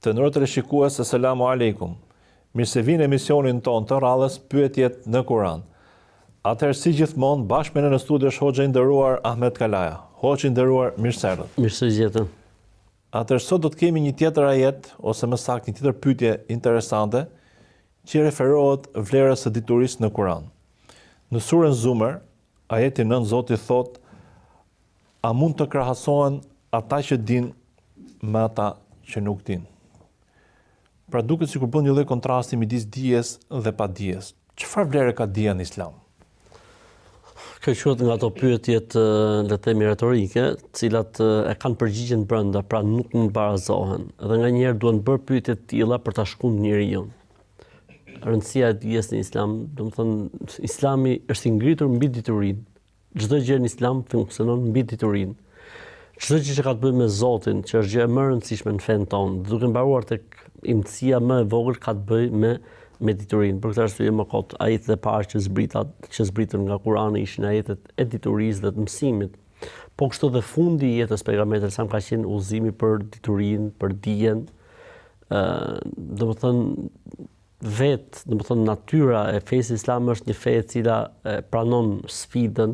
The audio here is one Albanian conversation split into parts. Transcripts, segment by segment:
Të nderuar teleshikues, asalamu alaikum. Mirë se vini emisionin ton të radhës Pyetjet në Kur'an. Atëherë si gjithmonë bashkë me ne në studio është hoxha i nderuar Ahmet Kalaja. Hoxha i nderuar, mirë se erdhët. Mirë se gjetëm. Atëherë sot do të kemi një tjetër ajet ose më saktë një tjetër pyetje interesante që referohet vlerës së diturisë në Kur'an. Në surën Zumar, ajeti 9 Zoti thot: "A mund të krahasohen ata që dinë me ata që nuk dinë?" Pra duket sikur bën një lloj kontrasti midis dijes dhe padijes. Çfarë vlere ka dija në Islam? Kjo quhet nga ato pyetjet le të themi retorike, të cilat e kanë përgjigjen brenda, pra nuk mund barazohen. Dhe nganjëherë duhen bërë pyetje të tilla për ta shkundur njeriu. Rëndësia e dijes në Islam, domethënë Islami është i ngritur mbi diturinë. Çdo gjë në Islam funksionon mbi diturinë. Çdo gjë që ka të bëjë me Zotin, që është gjë e më e rëndësishme në fen tonë, duke mbaruar tek imtësia më e vogël ka të bëjë me diturinë. Për këtë arsye më kot ajetet e parë që zbritën nga Kurani ishin ajetet e diturisë dhe të mësimit. Po kështu dhe fundi i jetës pejgamberit sa ka qenë udhëzimi për diturinë, për dijen. Domethënë natyra e fesë islame është një fe e cila pranon sfidën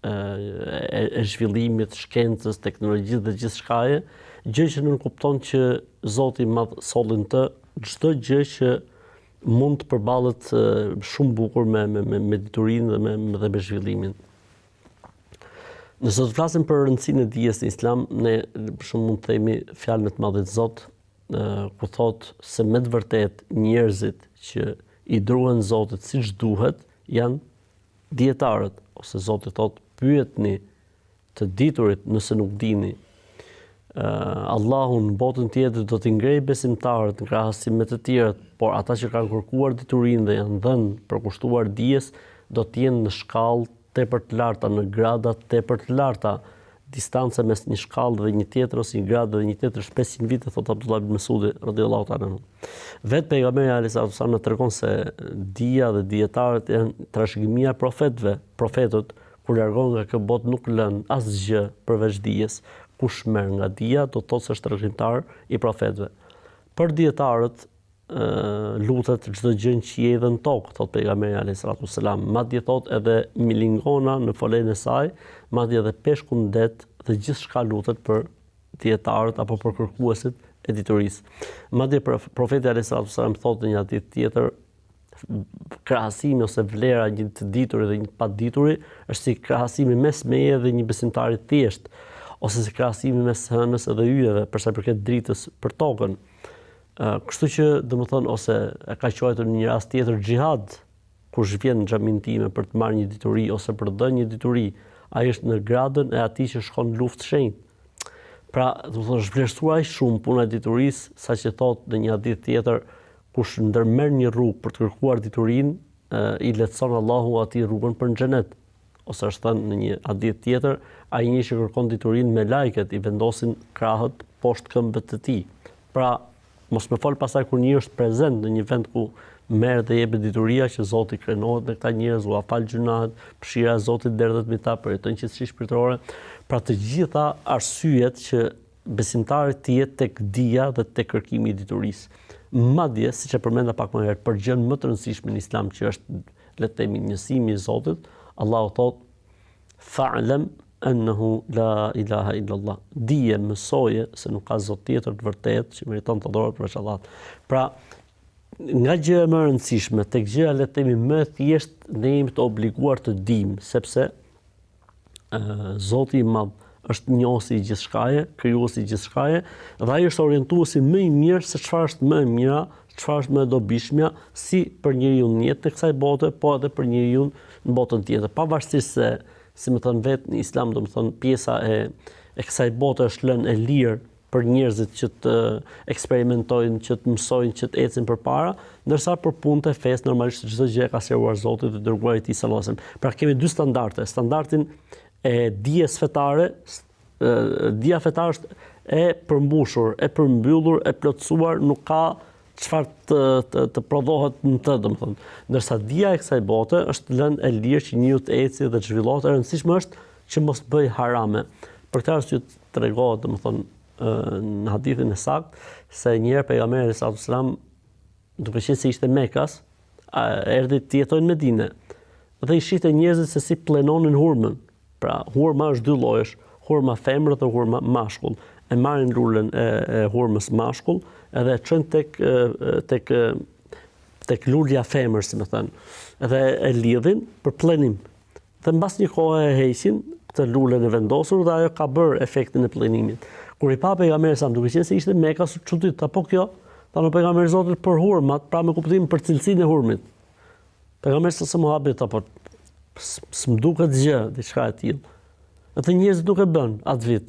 e zhvillimit, shkencës, teknologjisë dhe gjithçkaje, gjë që nuk kupton që Zoti i Madh sollin të çdo gjë që mund të përballet shumë bukur me diturinë dhe me zhvillimin. Nëse të flasim për rëndësinë e dijes në Islam, ne për shembull mund të themi fjalën e të Madhit Zot, ku thotë se me të vërtetë njerëzit që i druhen Zotit siç duhet janë dietarët, ose Zoti thotë pyetni të diturit nëse nuk dini. Allahu në botën tjetër do t'i ngrejë besimtarët në krahasim me të tjerët, por ata që kanë kërkuar diturinë dhe janë dhënë përkushtuar dijes do të jenë në shkallë tepër të larta, në grada tepër të larta. Distanca mes një shkallë dhe një tjetër ose një gradë dhe një tjetër është 500 vite, thot Abdullah ibn Mesudi radhiyallahu ta'ala anhu. Vetë pejgamberi alayhis salam na tregon se dija dhe dietarët janë trashëgimia e profetët, kur largon nga kjo botë nuk lën asgjë përveç dijes. Kush merr nga dija do të thotë se është trashëgimtar i profetëve. Për dietarët lutet çdo gjë në qiell dhe në tokë, thot pejgamberi alayhis salam. Madje thot edhe milingona në folen e saj, madje edhe peshku në det dhe gjithçka lutet për dietarët apo për kërkuesit e diturisë. Madje profeti alayhis salam thotë në një hadith tjetër, krahasimi ose vlera një të dituri dhe një të padituri është si krahasimi mes meje dhe një besimtari thjesht, ose si krahasimi mes hënës dhe yjeve për sa i përket dritës për tokën. Kështu që domethënë ose e ka quajtur në një rast tjetër xhihad, kush vjen në xhamin time për të marrë një dituri ose për të dhënë një dituri, ai është në gradën e atij që shkon në luftë shenjtë. Pra, domethënë është vlerësuar aq shumë puna e diturisë, saqë thotë në një hadith tjetër, kush ndërmerr një rrugë për të kërkuar diturinë, i lehtëson Allahu atij rrugën për në xhenet. Ose është thënë në një hadith tjetër, ai një që kërkon diturinë me lajket i vendosin krahët poshtë këmbëve të tij. Pra, mos më fol pasaj kur njëri është prezent në një vend ku merr dhe jepet dituria që Zoti krenohet me këta njerëz, u afal gjunahet, mëshira e Zotit derdhet mbi ta, përjeton qetësi shpirtërore. Pra të gjitha arsyet që besimtari të jetë tek dija dhe tek kërkimi i diturisë. Madje, siç e përmenda pak më herët, për gjën më të rëndësishme në Islam që është le të themi njësimi i Zotit, Allahu thotë: "Fa'lam annahu la ilaha illa Allah." Dije, mësoje se nuk ka Zot tjetër të vërtetë që meriton të adorohet përveç Allahut. Pra, nga gjëja më e rëndësishme tek gjëja le të themi më e thjeshtë, ne jemi të obliguar të dimë, sepse Zoti i Madh është njohësi i gjithçkaje, krijuesi i gjithçkaje, dhe ai është orientuesi më i mirë se çfarë është më e mira, çfarë është më e dobishmja, si për njeriu në jetë të kësaj bote, po edhe për njeriu në botën tjetër. Pavarësisht se, si më thënë vetë në Islam, domethënë pjesa e kësaj bote është lënë e lirë për njerëzit që të eksperimentojnë, që të mësojnë, që të ecin përpara, ndërsa për punët e fesë normalisht çdo gjë ka sqaruar Zoti dhe dërguari i tij sallallahu alajhi wasallam. Pra kemi dy standarde, standardin e dijes fetare, dija fetare është e përmbushur, e përmbyllur, e plotësuar, nuk ka çfarë të prodhohet në të, domethënë. Ndërsa dija e kësaj bote është lënë e lirë që njeriu të ecë dhe të zhvillohet, e rëndësishme është që mos bëj harame. Për këtë arsye tregohet, domethënë, në hadithin e saktë se një herë pejgamberi sallallahu alajhi wasallam, duke qenë se ishte Mekas, erdhi të jetojnë në Medinë. Dhe i shihte njerëzit se si plenonin hurmën. Pra, hurma është dy llojesh, hurma femër dhe hurma mashkull. E marrin lulën e hurmës mashkull edhe e çojnë tek lulja femër, si më thënë. Edhe e lidhin për plenim. Dhe mbas një kohe e heqin këtë lulën e vendosur dhe ajo ka bërë efektin e plenimit. Kur i pa pejgamberi sa duke qenë se ishte Meka, çudit apo kjo, thanë pejgamberi Zotit për hurmat, pra me kuptimin për cilësinë e hurmit. Pejgamberi sa muhabet apo s'm duket gjë, diçka e tillë. Atë njerëzit nuk e bën atë vit.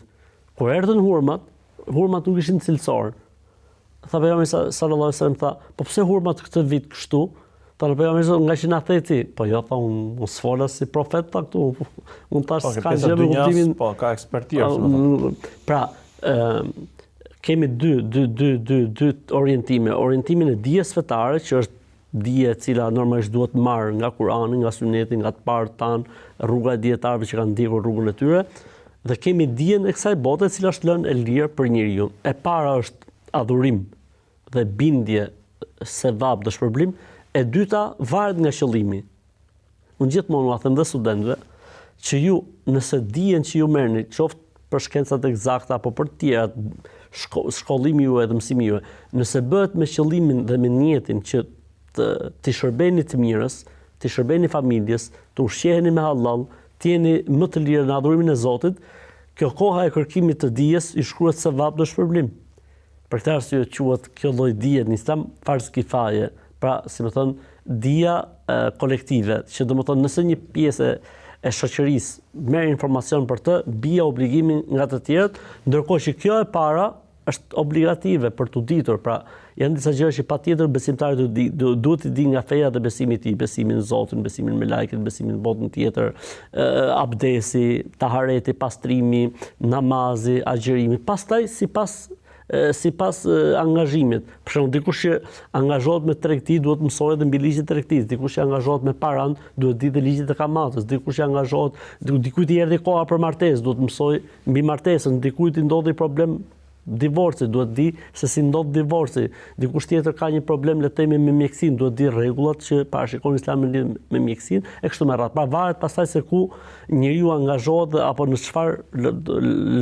Kur erdhën hurmat nuk ishin cilësor. Tha pejgamberi sallallahu alajhi wasallam, po pse hurmat këtë vit kështu? Tha pejgamberi nga që na theti, po jo, tha unë s'fola si profet ta këtu. Unë tash s'ka gjë me kuptimin, po ka ekspertizë. Pra, kemi dy orientime. Orientimin e dijes fetare, që është dije e cila normalisht duhet marrë nga Kurani, nga Suneti, nga të parë tanë, rruga e dietarëve që kanë ndjekur rrugën e tyre, dhe kemi dijen e kësaj bote e cila është lënë e lirë për njeriu. E para është adhurim dhe bindje se vab dhe shpërblim, e dyta varet nga qëllimi. Unë gjithmonë u them dhe studentëve që ju, nëse dijen që ju merrni, qoftë për shkencat eksakta apo për tjera, shkollimi juaj dhe mësimi juaj, nëse bëhet me qëllimin dhe me niyetin që të shërbeni të mirës, të shërbeni familjes, të ushqeheni me halal, të jeni më të lirë në adhurimin e Zotit, kjo koha e kërkimit të dijes i shkruhet sevap dhe shpërblim. Për këtë arsye quhet kjo lloj dije në Islam farz kifaje, pra, si më thon, dija kolektive, që domethënë nëse një pjesë e shoqërisë merr informacion për të, bie obligimin nga të tjerët, ndërkohë që kjo e para është obligative për të ditur. Pra, janë disa gjëra që patjetër besimtari duhet të di nga feja dhe besimi i tij, besimin në Zotin, besimin në melekët, besimin në botën tjetër, abdesi, tahareti, pastrimi, namazi, agjerimi. Pastaj sipas angazhimit. Për shembull, dikush që angazhohet me tregti duhet mësojë edhe mbi ligjin e tregtisë, dikush që angazhohet me paran duhet ditë ligjin e kamatës, dikush që angazhohet, dikujt i erdhi koha për martesë, duhet mësojë mbi martesën, dikujt i ndodhi problem divorci, duhet di se si ndodh divorci. Dikush tjetër ka një problem le të themi me mjekësinë, duhet di rregullat që parashikon Islami me mjekësinë e kështu me radhë. Pra varet pastaj se ku njeriu angazhohet apo në çfarë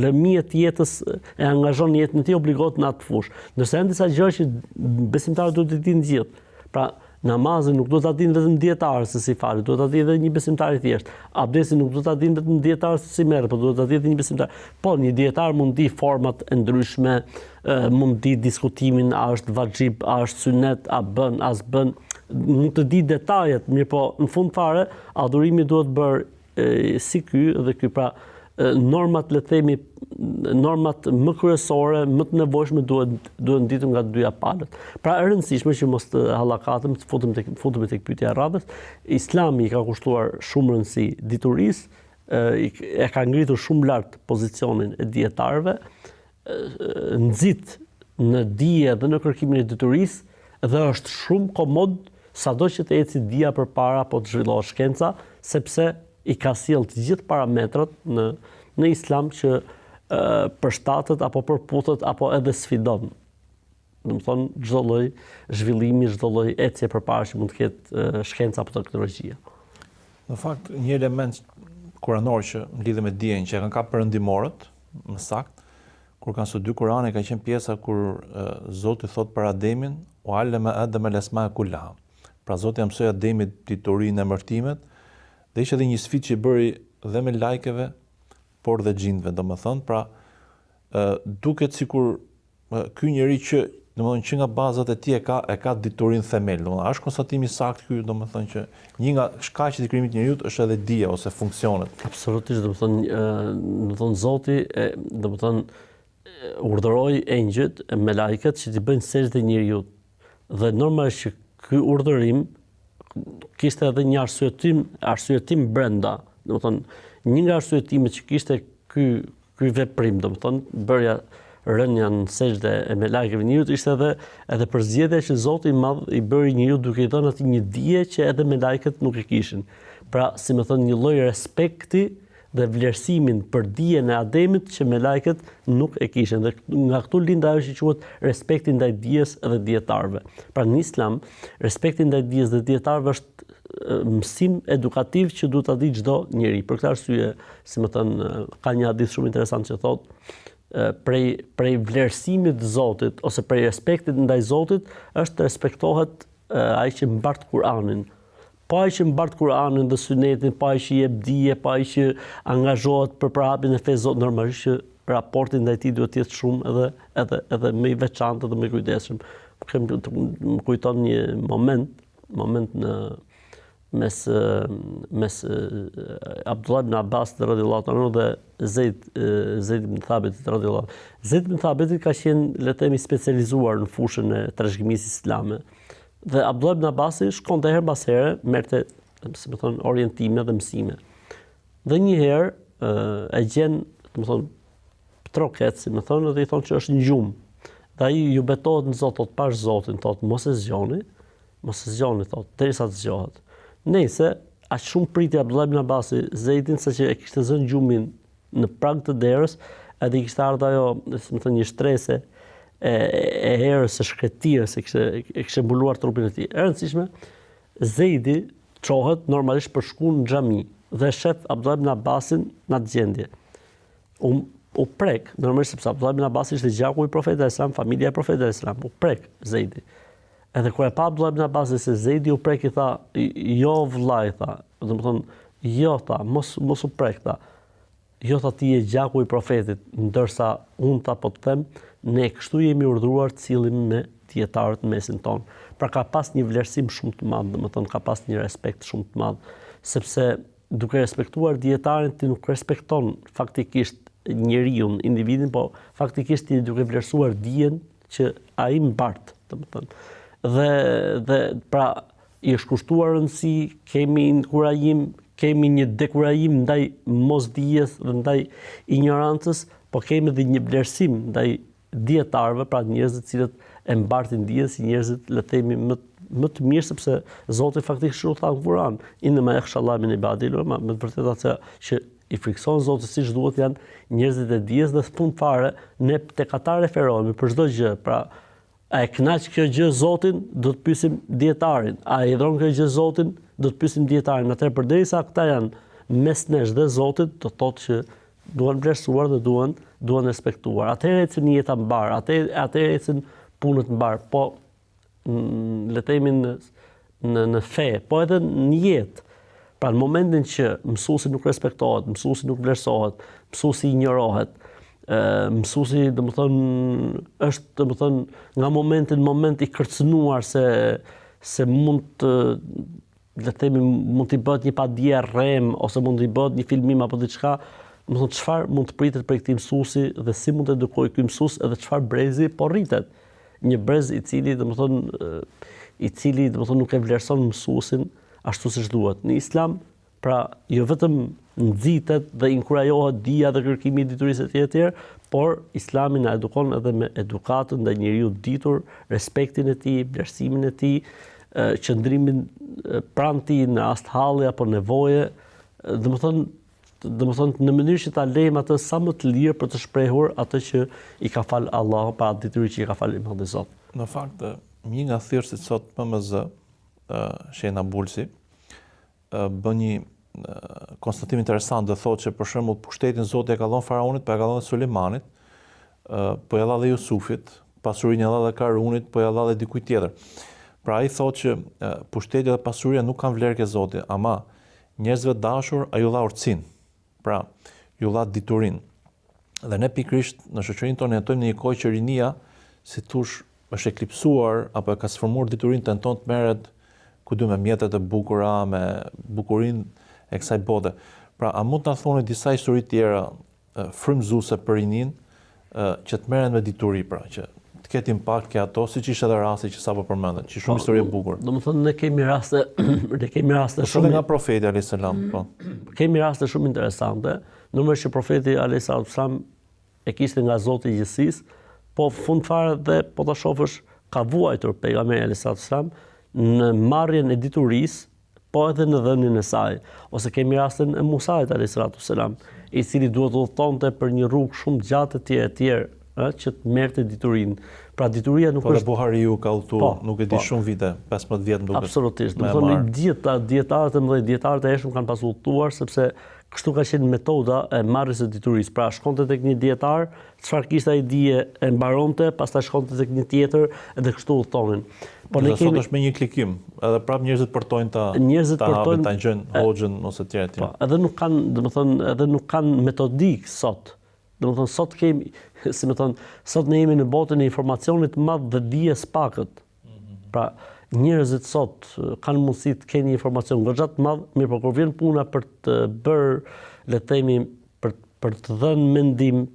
lëmie të jetës e angazhon jetën e tij, obligohet në atë fushë. Ndërsa janë disa gjëra që besimtarët duhet të dinë gjithë. Pra, namazin nuk do ta dinë vetëm dietarët se si falet, do ta dinë edhe një besimtar i thjeshtë. Abdesin nuk do ta dinë vetëm dietarët se si merret, por do ta dinë edhe një besimtar. Po një dietar mund di format e ndryshme, mund di diskutimin a është vajxhib, a është sunet, a bën, as bën, mund të di detajet, mirë po në fund fare adhurimi duhet bërë si ky dhe ky, pra normat le të themi, normat më kryesore, më të nevojshme duhet nditur nga dyja palët. Pra e rëndësishme që mos të hallakatem, të futemi tek pyetja e radhës. Islami i ka kushtuar shumë rëndësi diturisë, e ka ngritur shumë lart pozicionin e dietarëve, nxit në dije dhe në kërkimin e diturisë dhe është shumë komod sado që të eci dija përpara apo të zhvillohet shkenca, sepse i ka sjell të gjithë parametrat në Islam që përshtatet apo përputhet apo edhe sfidon. Domethënë çdo lloj zhvillimi, çdo lloj ecje përpara që mund të ketë shkenca apo teknologjia. Në fakt, një element kuranor që lidhet me dijen që kanë ka perëndimorët, më saktë, kur kanë studiuar Kur'anin, ka qenë pjesa kur Zoti thot për Ademin, "Wa 'allama Adama al-asma'a kullaha". Pra Zoti ia mësoi Ademit diturinë e emërtimet, dhe ishte edhe një sfidë që bëri dhe me lajkeve, por dhe xhinëve, domethënë, pra duket sikur ky njeri që domethënë që nga bazat e tij e ka diturinë themel, domethënë është konstatimi sakt ky, domethënë që një nga shkaqet e krijimit të njeriu është edhe dija ose funksionet. Absolutisht, domethënë Zoti domethënë urdhëroi engjëjt me lajket që t'i bëjnë sejdë njeriu. Dhe normalisht që ky urdhërim kishte edhe një arsyetim brenda. Domethënë, një nga arsyetimet që kishte ky veprim, domethënë bërja rënja në sejdë e me lajkeve njeriut, ishte edhe përzgjedhja që Zoti i Madh i bëri njeriu duke i dhënë atij një dije që edhe me lajket nuk e kishin. Pra, si më thënë, një lloj respekti dhe vlerësimin për dijen e Ademit që me lajket nuk e kishin. Dhe nga këtu lind ajo që quhet respekti ndaj dijes dhe dietarëve. Pra në Islam, respekti ndaj dijes dhe dietarëve është mësim edukativ që duhet ta di çdo njeri. Për këtë arsye, si më thënë, ka një hadith shumë interesant që thotë prej vlerësimit të Zotit ose prej respektit ndaj Zotit është të respektohet ai që mbart Kur'anin. Pa ai që mbart Kur'anin dhe Sunetin, pa ai që jep dije, pa ai që angazhohet për përhapjen e fesë Zotit, normalisht që raporti ndaj tij duhet të jetë shumë edhe më i veçantë dhe më i kujdesshëm. Më kujton një moment në mes Abdullah ibn Abbas radhiyallahu anhu dhe Zeid ibn Thabit radhiyallahu anhu. Zeid ibn Thabit ka qenë, le të themi, specializuar në fushën e trashëgimisë islame. Dhe Abdullah ibn Abbasi shkonte her pas here, merrte, si më thon, orientime dhe mësime. Dhe një herë e gjen, do të thon, troket, si më thon, dhe i thon që është në gjumë. Dhe ai ju betohet në Zot, thot pash Zotin, thot mos e zgjoni, thot derisa të zgjohet. Nëse aq shumë priti Abdullah ibn Abbasi Zeidin saqë e kishte zënë gjumin në prag të derës, edhe i kishte ardhur ajo, si më thon, një shtrese e herës së shkretirës, e kishte mbuluar trupin e tij. E rëndësishme, Zeidi çohet normalisht për shkuën në xhami dhe shef Abdullah ibn Abbasin në atë gjendje. U prek, normalisht sepse Abdullah ibn Abbasi ishte gjaku i Profetit sallallahu alajhi wasallam, familja e Profetit sallallahu alajhi wasallam, u prek Zeidi. Edhe kur e pa Abdullah ibn Abbasi se Zeidi u prek, i tha, jo vllai, tha, do të thonë, jo, tha, mos u prek, tha. Jo, tha, ti je gjaku i Profetit, ndërsa unë, tha, po të them, ne kështu jemi urdhëruar të cillim me dietarët në mesin tonë. Pra ka pas një vlerësim shumë të madh, domethënë ka pas një respekt shumë të madh, sepse duke respektuar dietarin ti nuk respekton faktikisht njeriu, individin, po faktikisht ti duke vlerësuar dijen që ai mbart, domethënë. Dhe pra i është kushtuar rëndësi, kemi inkurajim, kemi një dekurajim ndaj mosdijes dhe ndaj ignorancës, po kemi edhe një vlerësim ndaj dietarëve, pra njerëzit të cilët e mbartin dijen si njerëzit, le të themi, më të mirë, sepse Zoti faktikisht u tha në Kur'an, inna yakhshallaha min ibadil ulama, me të vërtetë atë që i frikson Zotit siç duhet janë njerëzit e dijes, dhe fund fare ne tek ata referohemi për çdo gjë. Pra a e kënaq kjo gjë Zotin, do të pyesim dietarin. A e dhon kjo gjë Zotin, do të pyesim dietarin. Atëherë përderisa këta janë mes nesh dhe Zotit, do thotë që duhen vlerësuar dhe duhen respektuar. Atëherë ecën jeta mbar, atëherë ecën punët mbar, po le të themi në fe, po edhe në jetë. Pra në momentin që mësuesi nuk respektohet, mësuesi nuk vlerësohet, mësuesi injorohet, mësuesi, është, nga momenti në moment i kërcënuar se mund të, le të themi, mund t'i bëhet një padije rrem ose mund t'i bëhet një filmim apo diçka, çfarë mund të pritet prej këtij mësuesi dhe si mund të edukojë ky mësues edhe çfarë brezi po rritet. Një brez i cili nuk e vlerëson mësuesin ashtu siç duhet. Në Islam, pra jo vetëm nxitet dhe inkurajohet dija dhe kërkimi i diturisë etj, por Islami na edukon edhe me edukatën ndaj njeriu ditur, respektin e tij, vlerësimin e tij, qëndrimin pranë tij në rast halli apo nevoje, domethënë në mënyrë që ta lejmë atë sa më të lirë për të shprehur atë që i ka fal Allahu, pa atë detyri që i ka falë i Madhi Zot. Në fakt, një nga thirrësit sot PMZ, Shena Bulsi, bën një konstatim interesant, dhe thotë që për shembull pushtetin Zoti e ka dhënë Faraonit, po e ka dhënë Sulejmanit, po ja dha dhe Jusufit, pasurinë ja dha dhe Karunit, po ja dha dhe dikujt tjetër. Pra ai thotë që pushteti dhe pasuria nuk kanë vlerë ke Zoti, ama njerëzve dashur ai ju dha urtësinë. Pra, ju dha diturinë. Dhe ne pikërisht në shoqërinë tonë jetojmë në një kohë që rinia, si thosh, është eklipsuar apo e ka sformuar diturinë, tenton të merret me mjetet e bukura, me bukurinë e kësaj bote. Pra, a mund të na thoni disa histori tjera frymëzuese për rinin që të merren me dituri, pra, që të ketë impakt ke ato, siç ishte edhe rasti që sapo përmendet, që shumë histori e bukur. Domethënë ne kemi raste shumë nga profeti alayhis salam, po. Kemi raste shumë interesante, numërisht që profeti alayhis salam e kishte nga Zoti i gjithësisë, po fund fare dhe po ta shohësh ka vuajtur pejgamberi alayhis salam në marrjen e diturisë, po edhe në dhënien e saj. Ose kemi rastin e Musait a.s. I cili duhet të udhëtonte për një rrugë shumë gjatë e tjerë, që të merrte diturinë. Pra dituria nuk është... është... Po Buhariu ka udhëtuar, nuk e di shumë vite, 15 vjet më duket. Absolutisht. Do të thonë dietarët e mëdhenj, dietarët e hershëm kanë pasur udhëtuar sepse kështu ka qenë metoda e marrjes së diturisë. Pra shkonte tek një dietar, çfarë kishte ai dije e mbaronte, pastaj shkonte tek një tjetër dhe kështu udhëtonin. Po ne kemi sot është me një klikim, edhe prap njerëzit portojnë ta hapin ta gjën hoxhën ose të tjerë. Po, edhe nuk kanë, domethënë, edhe nuk kanë metodik sot. Domethënë sot kemi, si më thon, sot ne jemi në botën e informacionit të madh dhe dijes pakët. Pra njerëzit sot kanë mundësi të kenë një informacion goxha të madh, mirë, por kur vjen puna për të bërë, le të themi, për të dhënë mendim,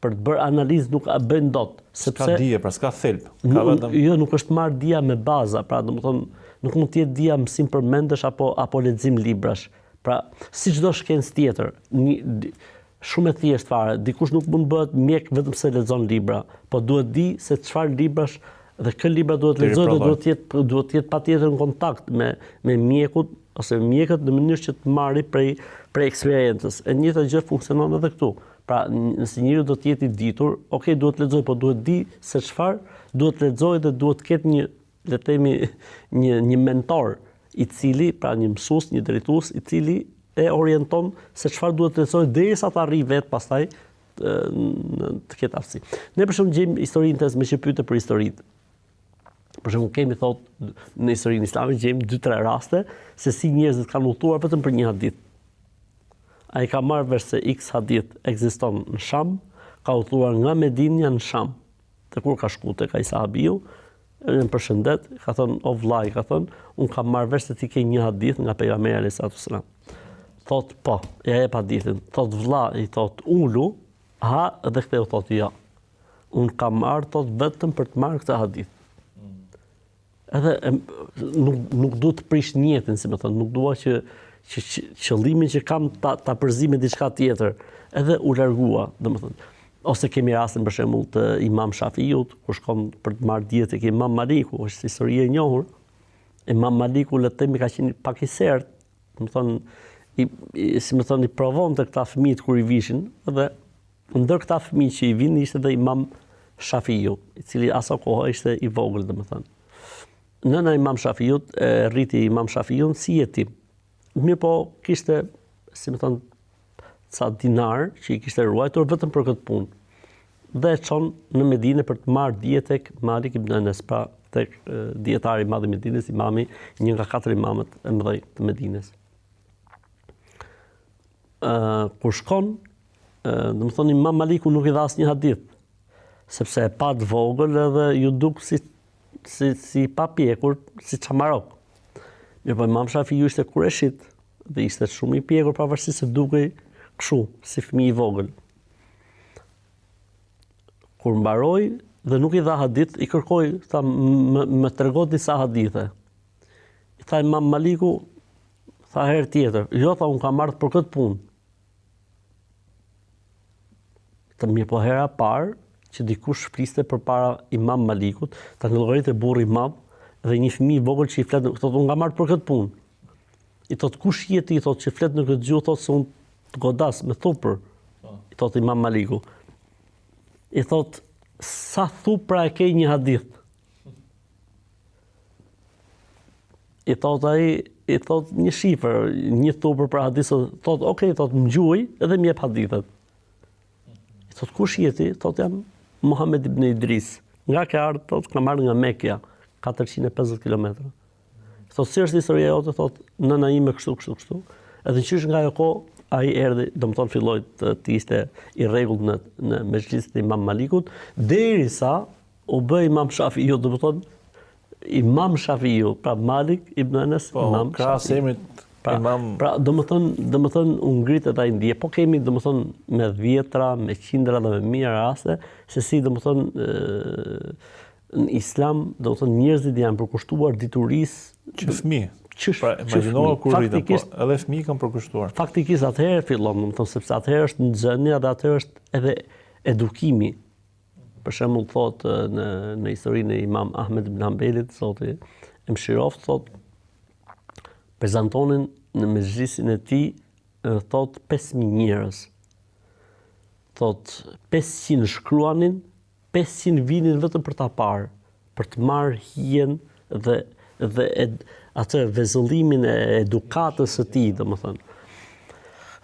për të bërë analizë nuk a bën dot, sepse s'ka dije, pra s'ka thelb. Ka vetëm jo, nuk është marr dia me baza, pra domethënë nuk mund të jetë dia mësim përmendesh apo lexim librash. Pra si çdo shkencë tjetër, shumë e thjeshtë fare, dikush nuk mund bëhet mjek vetëm se lexon libra, po duhet di se çfarë librash dhe kë libra duhet lexoj dhe duhet të jetë patjetër në kontakt me mjekut ose mjekët në mënyrë që të marrë prej eksperiencës. E njëjta gjë funksionon edhe këtu. Pra, nëse njeriu do të jetë i ditur, okay, duhet lexoj, po duhet di se çfarë duhet lexoj dhe duhet ketë një, le të themi, një mentor i cili, pra një mësues, një drejtues i cili e orienton se çfarë duhet të lexoj derisa të arrijë vetë pastaj të ketë aftësi. Ne për shembull gjejmë historinë tez me që pyete për historitë. Për shembull kemi thotë në historinë islame gjejmë 2-3 raste se si njerëzit kanë udhëtuar vetëm për një hadith. Ai ka marrë vesh se X hadith ekziston në Sham, ka udhëtuar nga Medinja në Sham. Te kur ka shkuar tek ai sahabiu, në përshëndet, ka thënë o vllai, ka thënë, un kam marrë vesh se ti ke një hadith nga pejgamberi alayhis salam. Thot po, ja jep hadithin. Thot vllai, thot ulu, ha dhe ktheu thot ja. Un kam marrë thot vetëm për të marrë këtë hadith. Edhe nuk duhet të prish njetin, si më thënë, nuk dua që qëllimin që kam ta përzi me diçka tjetër, edhe u largua, domethënë. Ose kemi rastin për shembull të Imam Shafiut, kur shkon për të marrë dije tek Imam Maliku, është histori e njohur. Imam Maliku le të themi ka qenë pak i sert, domethënë si më thonë i provonte këta fëmijët kur i vishin, dhe ndër këta fëmijë që i vinin ishte edhe Imam Shafiu, i cili asa kohë ishte i vogël, domethënë. Nëna Imam Shafiut rriti Imam Shafiun si jetim. Mirë po kishte, si më thonë, ca dinar që i kishte ruajtur vetëm për këtë punë. Dhe e çon në Medinë për të marrë dije tek Malik ibn Anas, pra tek dietari i madh i Medinës, imami, një nga 4 imamët e mëdhenj të Medinës. Kur shkon, domethënë Imam Maliku nuk i dha asnjë hadith, sepse e pa të vogël edhe ju duk si pa pjekur, si çamarok. Mirë po Imam Shafiu ishte kureshit dhe ishte shumë i pjekur pavarësisht se dukej kështu, si fëmijë i vogël. Kur mbaroi dhe nuk i dha hadith, i kërkoi, tha më trego disa hadithe. I tha Imam Maliku, tha herë tjetër, jo, tha unë kam marrë për këtë punë. Të mirë po hera parë që dikush fliste përpara Imam Malikut, ta llogaritë burri i madh dhe një fëmijë i vogël që i flet, thotë unë kam marrë për këtë punë. I thotë kush je ti, thotë që flet në këtë gjuhë, thotë se unë të godas me thupër. I thotë Imam Maliku. I thotë sa thupra e ke një hadith. I thotë ai, i thotë një shifër, një thupër për hadith, thotë okay, thotë më gjuaj edhe më jep hadithet. I thotë kush je ti? Thotë jam Muhammed ibn Idris. Nga ke ardhur, thotë kam marrë nga Mekja, 450 kilometra. Thotë si është historia jote, thotë nëna ime kështu. Edhe qysh nga ajo kohë ai erdhi, domethënë filloi të ishte i rregullt në mezhlisin e Imam Malikut, derisa u bë Imam Shafiu, domethënë Imam Shafiu, pra Malik ibn Anas, Imam Shafiu. Pra domethënë u ngrit ai ndje, po kemi domethënë me dhjetra, me qindra dhe me mijë raste se si domethënë në Islam domethënë njerëzit janë përkushtuar diturisë që fëmijë. Pra imagjinohu kur rritën, po edhe fëmijë kanë përkushtuar. Faktikisht atëherë fillon, domethënë sepse atëherë është nxënia dhe atëherë është edhe edukimi. Për shembull thotë në historinë e Imam Ahmed ibn Hanbelit, thotë e mëshiroft, thotë prezantonin në mezhlisin e tij thot 5.000 njerëz. Thot 500 shkruanin, 500 vinin vetëm për ta parë, për të marrë hijen dhe atë vezëllimin e edukatës së tij, domethënë.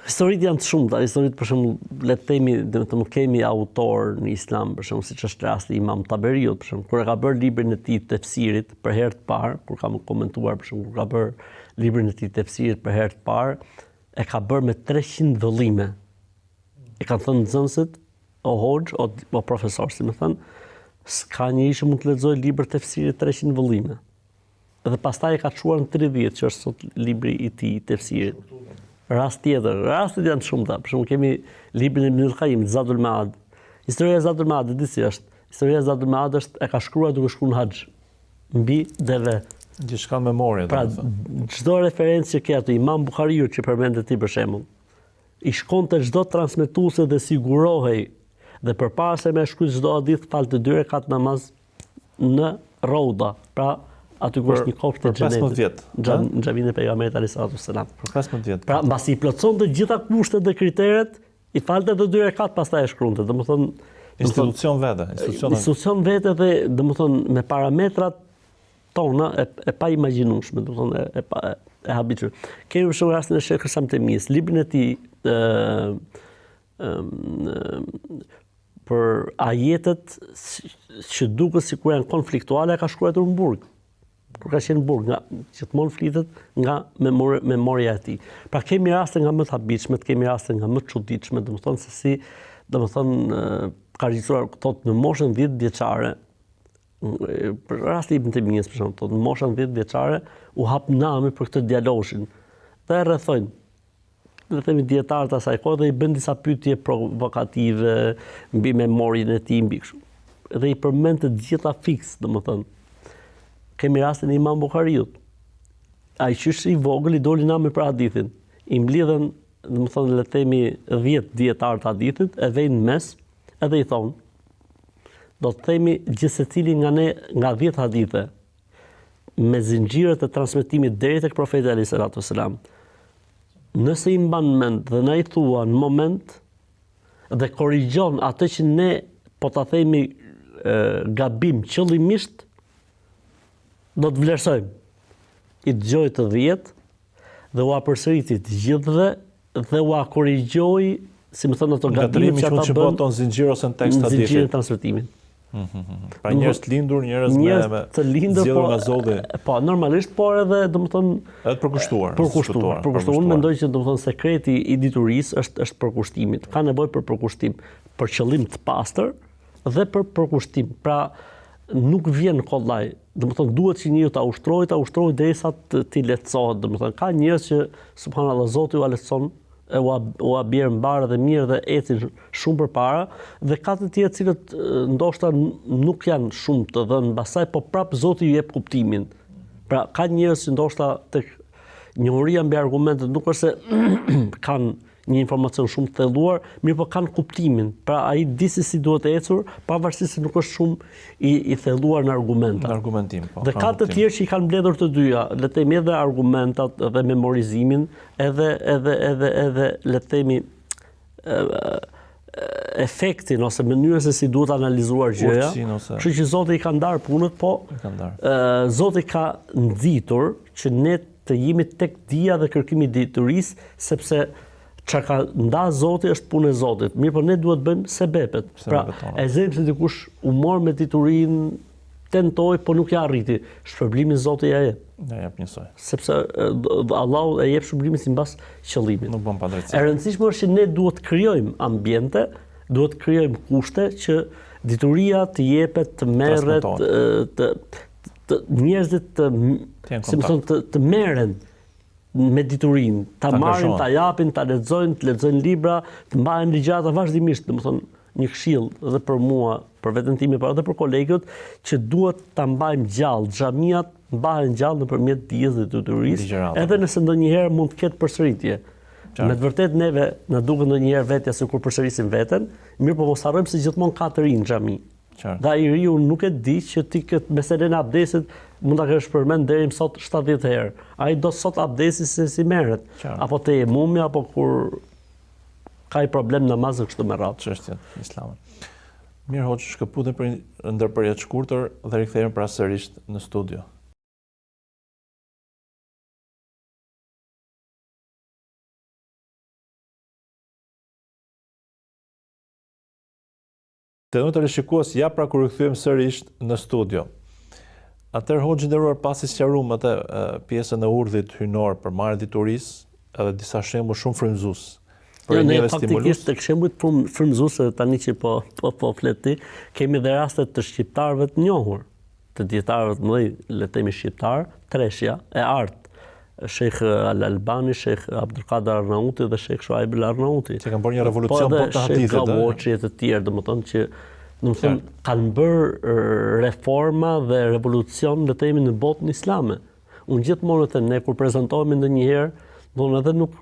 Historitë janë të shumta, historitë për shembull, le të themi, domethënë kemi autor në Islam, për shembull, siç është rasti Imam Taberiut, për shembull, kur e ka bërë librin e tij Tefsirit për herë të parë, kur kam komentuar, për shembull, kur ka bërë librin e tij Tefsirit për herë të parë, e ka bërë me 300 vëllime. E kanë thënë nxënësit, o hoxh, o profesor, si më thënë, s'ka njëri që mund të lexojë libër Tefsirit 300 vëllime. Dhe pastaj e ka çuar në 30, që është sot libri i tij Tefsirit. Rast tjetër, rastet janë shumëta. Për shembull kemi librin e Ibnul Qayyim, Zadul Ma'ad. Historia e Zadul Ma'ad, di si është? Historia e Zadul Ma'ad është e ka shkruar duke shkuar në haxh. Mbi deve. Gjithçka memorie, pra, çdo referencë që ke aty, Imam Buhariu që përmendet ti për shembull, i shkonte çdo transmetuese dhe sigurohej dhe përpara se me shkruaj çdo hadith falte 2 rekat namaz në Rauda. Pra aty ku është një kopshte e xhenetit. Në xhamin e pejgamberit alayhis salam. Për 15 vjet. Pra mbasi i plotësonte të gjitha kushtet dhe kriteret, i falte edhe 2 rekat pastaj e shkruante. Domethënë institucion vete dhe domethënë me parametrat tona e pa imagjinueshme, domethënë e habituar. Kemi për shembull rastin e Sheikh Sam Temis, librin e tij për ajetet që duket sikur janë konfliktuale, ka shkruar në Burg. Kur ka qenë në Burg, gjithmonë flitet nga memoria e tij. Pra kemi raste nga më të habitshme, kemi raste nga më të çuditshme, domethënë se si, domethënë ka regjistruar thot në moshën 10 vjeçare. Për rasti Ibn Taymijes për shembull, thot në moshën 10 vjeçare u hap nami për këtë dialogshin. Dhe rrethojnë le të themi dietarët asaj kohe dhe i bën disa pyetje provokative mbi memorien e tij mbi kështu. Dhe i përmend të gjitha fiks, domethënë. Kemi rastin e Imam Buhariut. Ai që është i vogël i doli nami për hadithin. I mblidhen, domethënë le të themi 10 dietarë të hadithit, e vejnë mes, edhe i thonë, do të themi gjithsecili nga ne nga 10 hadithe me zinxhirët e transmetimit deri tek profeti alayhis salam. Nëse i mban mend dhe na i thua në moment dhe korrigjon atë që ne po ta themi gabim qëllimisht, do të vlerësojmë. I dëgjoj të 10 dhe u përsëriti të gjithëve dhe u korrigjoi, si më thënë ato gabime që ata bën ton zinxhir ose në tekst hadithi. Zinxhir transmetimin. Pra njerëz të lindur, njerëz të lindur zgjedhur nga Zoti. Po, normalisht, por edhe domethënë edhe të përkushtuar. Unë mendoj që domethënë sekreti i diturisë është përkushtimi. Ka nevojë për përkushtim, për qëllim të pastër dhe për përkushtim. Pra nuk vjen kollaj. Domethënë duhet që njeriu ta ushtrojë derisa të lehtësohet. Domethënë ka njerëz që subhanallahu Zoti u lehtëson, u bjerë mbarë dhe mirë dhe ecin shumë përpara, dhe ka të tjerë cilët ndoshta nuk janë shumë të dhënë mbasaj, po prapë Zoti ju jep kuptimin. Pra ka njerëz që ndoshta tek njohuria mbi argumentet nuk është se kanë një informacion shumë të thelluar, mirë po kanë kuptimin. Pra ai di se si duhet të ecur, pavarësisht se nuk është shumë i thelluar në argumenta. Në argumentim, po. Dhe ka të tjerë që i kanë mbledhur të dyja, le të themi edhe argumentat dhe memorizimin, edhe le të themi efektin ose mënyrën se si duhet analizuar gjëja. Kështu që Zoti i ka ndarë punët, po Zoti ka nxitur që ne të jemi tek dia dhe kërkimi i diturisë, sepse çka ka nda Zoti është punë e Zotit. Mirë, por ne duhet bëjmë sebepet. Pra, e zëm se dikush u mor me diturinë, tentoi, po nuk ja arriti. Shpërblimin Zoti ja jep. Ja jep njësoj. Sepse Allahu e jep shpërblimin sipas qëllimit. Nuk bën padrejtësi. E rëndësishme është që ne duhet të krijojmë ambiente, duhet të krijojmë kushte që dituria të jepet, të merret, të njerëzit të merren me diturinë, ta marrin, ta japin, ta lexojnë, të lexojnë libra, të mbahen ligjata vazhdimisht, domethënë një këshill edhe për mua, për veten time, por edhe për kolegët, që duhet ta mbajmë gjallë, xhamiat mbahen gjallë nëpërmjet dijes dhe diturisë, edhe nëse ndonjëherë mund të ketë përsëritje. Me të vërtetë neve na duket ndonjëherë vetja sikur përsërisim veten, mirë po mos harrojmë se gjithmonë ka të rinj në xhami. Dhe ai riu nuk e di që ti këtë meselen abdesit mund ta kesh përmend deri më sot 70 herë. Ai do sot abdesi se si merret. Apo te mumja apo kur ka i problem namazën kështu me radhë. Çështjen islame. Mirë, hoqë, shkëputëm për një ndërpërjet shkurtër dhe rikthehemi pra sërish në studio. Të notër e shikues, ja pra kur rikthehemi sërish në studio. Atëherë hoqë nderuar, pasi sqaruam atë pjesën e urdhit hynor për marrje diturisë, edhe disa shembull shumë frymëzues. Ne faktikisht të shembujt frymëzuese tani që po fleti, kemi dhe raste të shqiptarëve të njohur, të dietarëve të mëdhenj, le të themi shqiptar, Treshja e Art, Sheikh Al-Albani, Sheikh Abdulkader Arnauti dhe Sheikh Shoaib Arnauti. Që kanë bërë një revolucion po të hadithit. Po Gaboçi e të tjerë, domethënë që kanë bërë reforma dhe revolucion, le të themi, në botën islame. Unë gjithmonë them, ne kur prezantohemi ndonjëherë, donë edhe nuk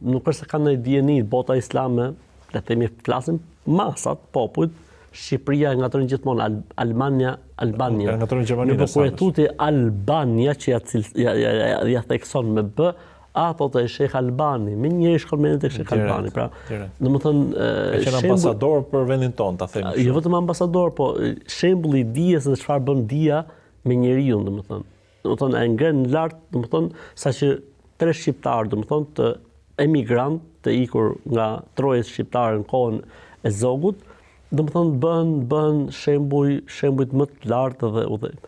është se ka ndonjë dieni bota islame, le të themi flasim masat, popujt, Shqipëria nga tërën gjithmonë, Albania. Nga tërën Gjermani. Në kur e tuti Albania që ja thekson me B, ato të Sheikh Albani, me njëri shkon me të Sheikh Albani. Pra, domethënë e qenë ambasador për vendin tonë, ta themi. Jo vetëm ambasador, po shembulli i dijes dhe çfarë bën dia me njeriu, domethënë. Domethënë e ngren lart, domethënë saqë 3 shqiptarë, domethënë të emigrant të ikur nga trojet shqiptare në kohën e Zogut, domethënë bën shembujt më të lartë dhe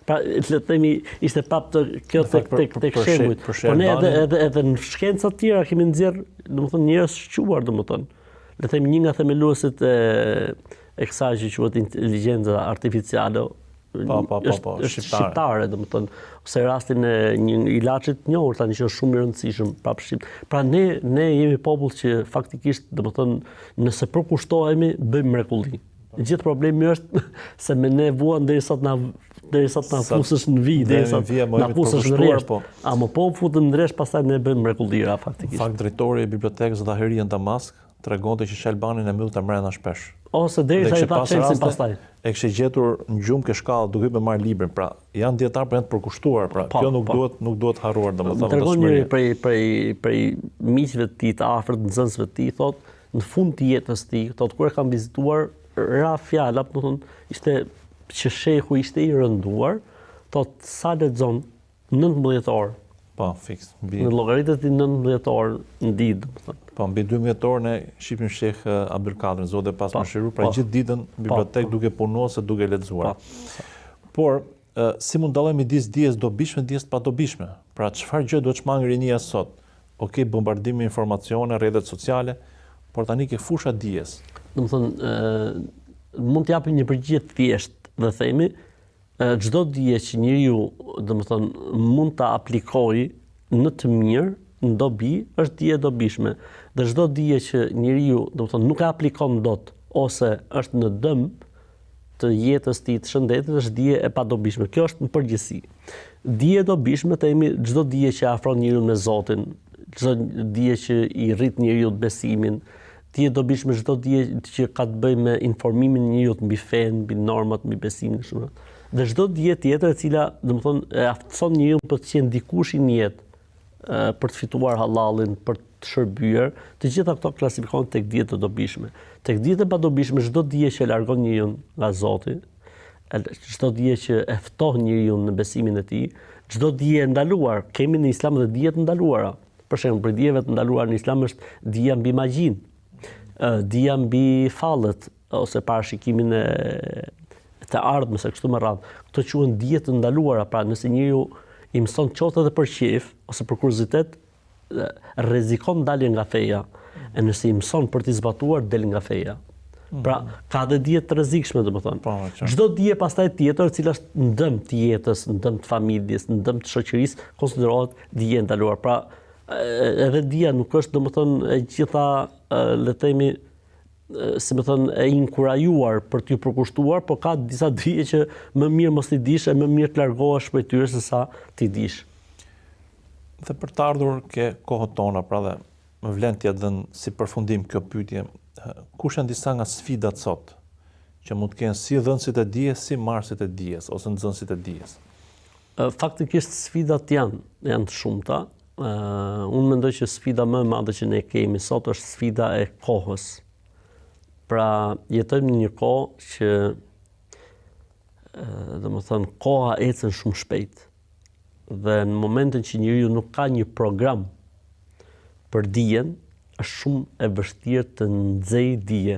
pra le të themi ishte pap të kjo tek shembujt. Por ne edhe në shkenca të tjera kemi nxjerr domethënë njerëz shquar domethënë. Le të themi një nga themeluesit e kësaj që quhet inteligjenca artificiale është shqiptare, domethënë, ose rastin e një ilaçit të njohur tani që është shumë i rëndësishëm prapë shqip. Pra ne jemi popull që faktikisht, domethënë, nëse përkushtohemi, bëjmë mrekulli. Gjithë problemi është se me ne vuan derisa të na fusësh në vi, derisa na fusësh në rresht. A më po futëm në rresht, pastaj ne bëjmë mrekullira faktikisht. Fakt drejtori i bibliotekës Dhaheria në Damask tregonte që Shalbanin e mbyllte mbrenda shpesh. Ose derisa i ta çelsin pastaj. E kishte gjetur në gjumë ke shkallë duke me marr librin. Pra, janë dietar për të përkushtuar, pra kjo nuk duhet harruar domethënë. Tregon njëri prej miqve të tij të afërt, nxënësve të tij, thotë, në fund të jetës së tij, thotë kur e kam vizituar, ra fjala, domethënë, ishte që shehu ishte i rënduar, thotë sa lexon 19 orë. Po, fiks. Në llogaritet i 19 orë në ditë, domethënë. Po, mbi 12 orë ne shihim Sheikh Abdulkader, zoti pas mëshiru, pra gjithë ditën në bibliotekë duke punuar ose duke lexuar. Por si mund dallojmë midis dijes dobishme dhe dijes pa dobishme? Pra çfarë gjë duhet shmangë rinia sot? Okej, bombardimi me informacione, rrjetet sociale, por tani ke fusha dijes. Domethënë, mund të japim një përgjigje të thjeshtë dhe themi çdo dije që njeriu, domethënë, mund ta aplikojë në të mirë, në dobi, është dije dobishme. Dhe çdo dije që njeriu, domethënë, nuk e aplikon dot ose është në dëm të jetës tij të shëndetit, është dije e padobishme. Kjo është në përgjithësi. Dije dobishme themi çdo dije që afron njeriu me Zotin, çdo dije që i rrit njeriu të besimin, dije dobishme çdo dije që ka të bëjë me informimin e njeriu mbi fen, mbi normat, mbi besimin e shumë. Dhe çdo dije tjetër e cila, domethënë, e aftëson njeriu për të qenë dikush i jetë, për të fituar halallin, për të shërbyer, të gjitha këto klasifikohen tek dijet e dobishme. Tek dijet e padobishme çdo dije që largon njeriu nga Zoti, çdo dije që e ftoh njeriu në besimin e tij, çdo dije e ndaluar, kemi në Islam dhe dije të ndaluara. Për shembull, për dijeve të ndaluara në Islam është dija mbi magjin, dija mbi fallet ose parashikimin e të ardhmës, kështu me radhë. Këto quhen dije të ndaluara, pra nëse njeriu i mëson qoftë edhe për qejf ose për kuriozitet, rrezikon dalje nga feja. E nëse i mëson për t'i zbatuar, del nga feja. Pra, ka dhe dije të rrezikshme, domethënë. Çdo dije pastaj tjetër, e cila është në dëm të jetës, në dëm të familjes, në dëm të shoqërisë, konsiderohet dije ndaluar. Pra, edhe dija nuk është, domethënë, e gjitha, le të themi, si më thënë, e inkurajuar për t'ju përkushtuar, por ka disa dije që më mirë mos t'i dish e më mirë të largohesh prej tyre se sa t'i dish. Dhe për të ardhur ke kohët tona, pra dhe më vlen t'ja dhënë si përfundim kjo pyetje, kush janë disa nga sfidat sot që mund të kenë si dhënësit e dijes, si marrësit e dijes ose nxënësit e dijes? Faktikisht sfidat janë të shumta. Unë mendoj që sfida më e madhe që ne kemi sot është sfida e kohës. Pra, jetojmë në një kohë që domethënë koha ecën shumë shpejt. Dhe në momentin që njeriu nuk ka një program për dijen, është shumë e vështirë të nxejë dije.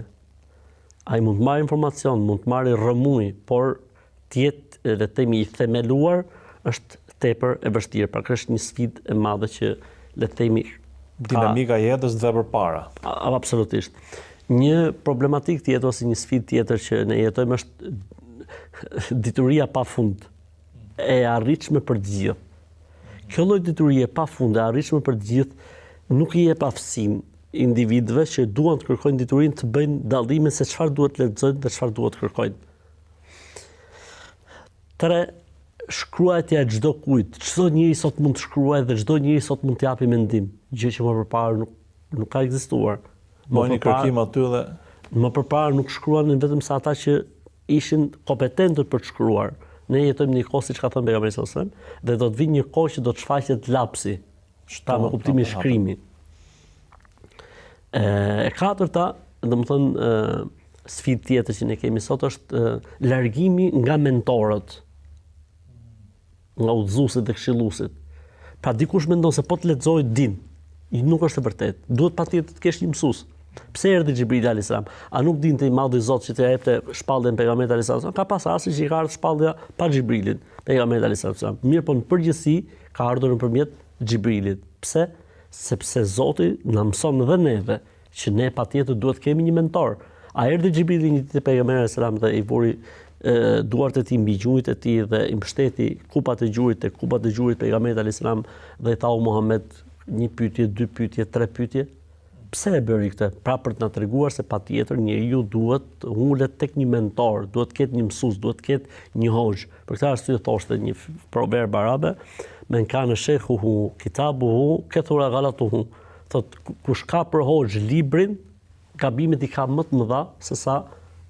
Ai mund të marrë informacion, mund të marrë rrëmuj, por të jetë le të themi i themeluar është tepër e vështirë. Pra është një sfidë e madhe që le të themi dinamika e jetës dhe përpara. Absolutisht. Një problematikë tjetër ose një sfidë tjetër që ne jetojmë është dituria pafund e arritshme për të gjithë. Kjo lloj diturie pafund e arritshme për të gjithë nuk i jep aftësinë individëve që duan të kërkojnë diturinë të bëjnë dallimin se çfarë duhet lexojnë dhe çfarë duhet kërkojnë. 3. Shkruajtja e çdo kujt. Çdo njeri sot mund të shkruajë dhe çdo njeri sot mund të japë mendim, gjë që më përpara nuk ka ekzistuar. Bëni kërkim aty dhe më përpara nuk shkruanin vetëm sa ata që ishin kompetentur për të shkruar. Ne jetojmë në një kohë siç ka thënë pejgamberi sallallahu alajhi wasallam, dhe do të vijë një kohë që do të shfaqet lapsi, me kuptimin shkrimi. E katërta, domethënë sfidë tjetër që ne kemi sot është largimi nga mentorët, nga udhëzuesit dhe këshilluesit. Pra dikush mendon se po të lexoj din, nuk është e vërtetë. Duhet patjetër të kesh një mësues. Pse erdhi Xhibrili alayhis salam? A nuk dinte i madhi Zot që të jepte shpalljen pejgamberit alayhis salam? Ka pas raste që i ka ardhur shpallja pa Xhibrilin, pejgamberit alayhis salam. Mirë, po në përgjithësi ka ardhur nëpërmjet Xhibrilit. Pse? Sepse Zoti na mëson edhe neve që ne patjetër duhet kemi një mentor. A erdhi Xhibrili një ditë te pejgamberi alayhis salam dhe i vuri duart e tij mbi gjuhët e tij dhe i mbështeti kupat e gjuhit te kupat e gjuhit pejgamberit alayhis salam dhe i tha o Muhammed, një pyetje, dy pyetje, tre pyetje. Pse e bëri këtë? Pra për të na treguar se patjetër njeriu duhet ulet tek një mentor, duhet të ketë një mësues, duhet të ketë një hoxh. Për këtë arsye thoshte një proverb arabe, men kana shekhuhu kitabuhu kathura ghalatuhu. Thot kush ka për hoxh librin, gabimet i ka më të mëdha se sa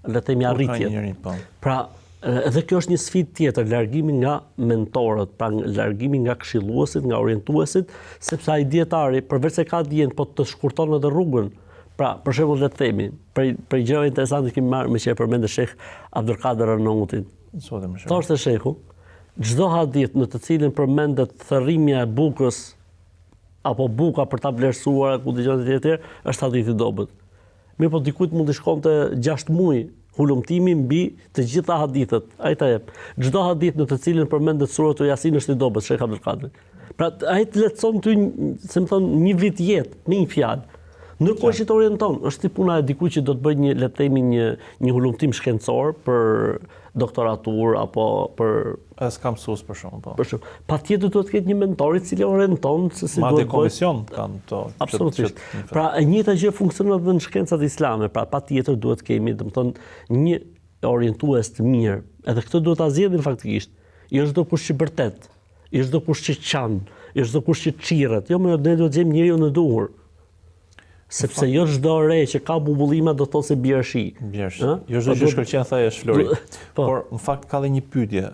le të themi arritjet. Pra edhe kjo është një sfidë tjetër, largimi nga mentorët, pra largimi nga këshilluesit, nga orientuesit, sepse ai dietari përveç se ka dijen, po të shkurton edhe rrugën. Pra, për shembull le të themi, për gjëra interesante kemi marrë me që e përmendë Sheh Abdulkader Arnautin. Thoshte shehu, çdo hadith në të cilin përmendet thërrimja e bukës apo buka për ta vlerësuar ku dëgjon të tjetër, është hadith i dobët. Mirë, po dikujt mund të shkonte 6 muaj hulumtimi mbi të gjitha hadithet. Ai ta jep. Çdo hadith në të cilin përmendet suratu Yasin është i dobët, Sheikh Abdul Qadir. Pra ai të lehtëson ty, se më thon, një vit jetë me një fjalë. Ndërkohë që të orienton, është si puna e dikujt që do të bëjë le të themi një hulumtim shkencor për doktoraturë apo për s'ka mësues për shkak po. Për shkak. Patjetër duhet të ketë një mentor i cili orienton se si duhet. Madje komision kanë to. Absolutisht. Pra e njëjta gjë funksionon edhe në shkencat islame. Pra patjetër duhet kemi, domethënë, një orientues të mirë. Edhe këtë duhet ta zgjedhim faktikisht. Jo çdo kush që bërtet, jo çdo kush që qan, jo çdo kush që çirret. Jo, më ne duhet të gjejmë njeriu në duhur. Sepse jo çdo re që ka bubullima do të thotë se bjershi. Bjershi. Jo çdo gjë shkëlqen thaj është Flori. Por në fakt ka edhe një pyetje,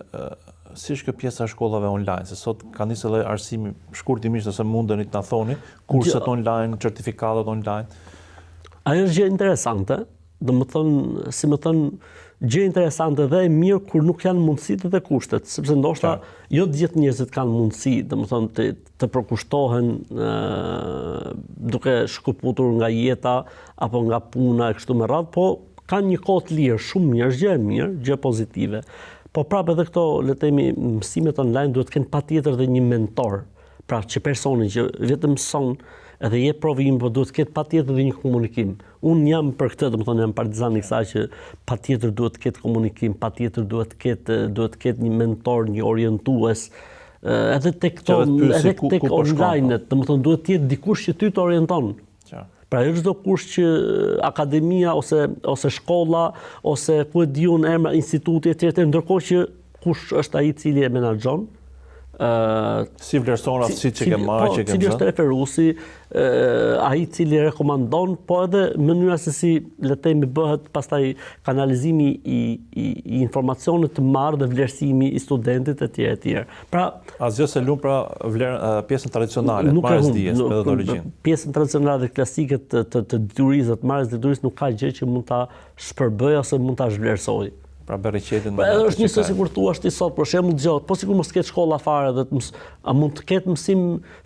si është kjo pjesa e shkollave online, se sot ka nisë edhe arsimi shkurtimisht nëse mundeni të na thoni, kurset online, certifikatat online. Ajo është gjë interesante, domethënë, si më thon, gjë interesante dhe e mirë kur nuk janë mundësitë dhe kushtet, sepse ndoshta jo të gjithë njerëzit kanë mundësi, domethënë të përkushtohen duke shkëputur nga jeta apo nga puna e kështu me radhë, po kanë një kohë të lirë, shumë mirë, gjë e mirë, gjë pozitive. Po prapë edhe këto, le të themi, mësimet online duhet të kenë patjetër dhe një mentor. Pra që personi që vetëm mëson edhe jep provim, po duhet të ketë patjetër dhe një komunikim. Unë jam për këtë, domethënë jam partizan i kësaj që patjetër duhet të ketë komunikim, patjetër duhet të ketë një mentor, një orientues, edhe tek këto, edhe tek online-et, domethënë duhet të jetë dikush që ty të orienton. Pra jo çdo kush që akademia ose shkolla ose ku e diun emra instituti etj, ndërkohë që kush është ai i cili e menaxhon, Si vlerëson aftësitë që ke marrë, që ke cili është referuesi, ai cili rekomandon, po edhe mënyra se si le të themi bëhet pastaj kanalizimi i informacionit të marrë dhe vlerësimi i studentit etj etj. Pra, asgjë se lumb pra pjesën tradicionale të marrjes dijes, metodologjinë. Pjesën tradicionale dhe klasike të diturisë, të marrjes diturisë nuk ka gjë që mund ta shpërbëj ose mund ta zhvlerësoj. Pra berriqetin. Pra edhe është njësoj sikur thua ti sot për shembull dëgjoj, po sikur mos ketë shkolla fare dhe a mund të ketë mësim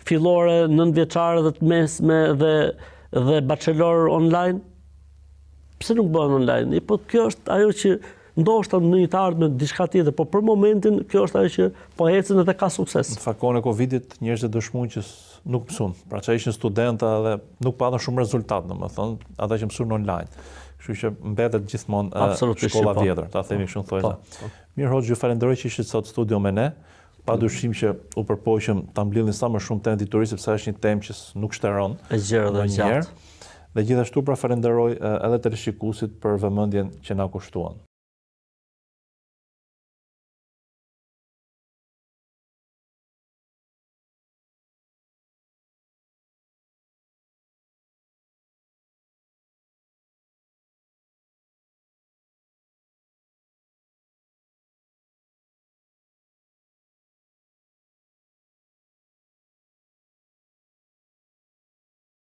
fillore 9 vjeçare dhe të mesme dhe bachelor online? Pse nuk bëhen online? Po kjo është ajo që ndoshta në një të ardhmen diçka tjetër, po për momentin kjo është ajo që po ecën dhe ka sukses. Në fakt kohën e Covidit njerëzit dëshmuan që nuk mësuan. Pra që ishin studentë dhe nuk patën shumë rezultat, domethënë, ata që mësuan online. Kështu që mbetet gjithmonë shkolla vjetër, ta themi kështu thojë. Mirë Hoxha, ju falenderoj që ishit sot studio me ne. Padyshim që u përpoqëm ta mbledhim sa më shumë temë diturisë sepse është një temë që nuk shteron. E gjerë dhe gjatë. Dhe gjithashtu pra falenderoj edhe teleshikuesit për vëmendjen që na kushtuan.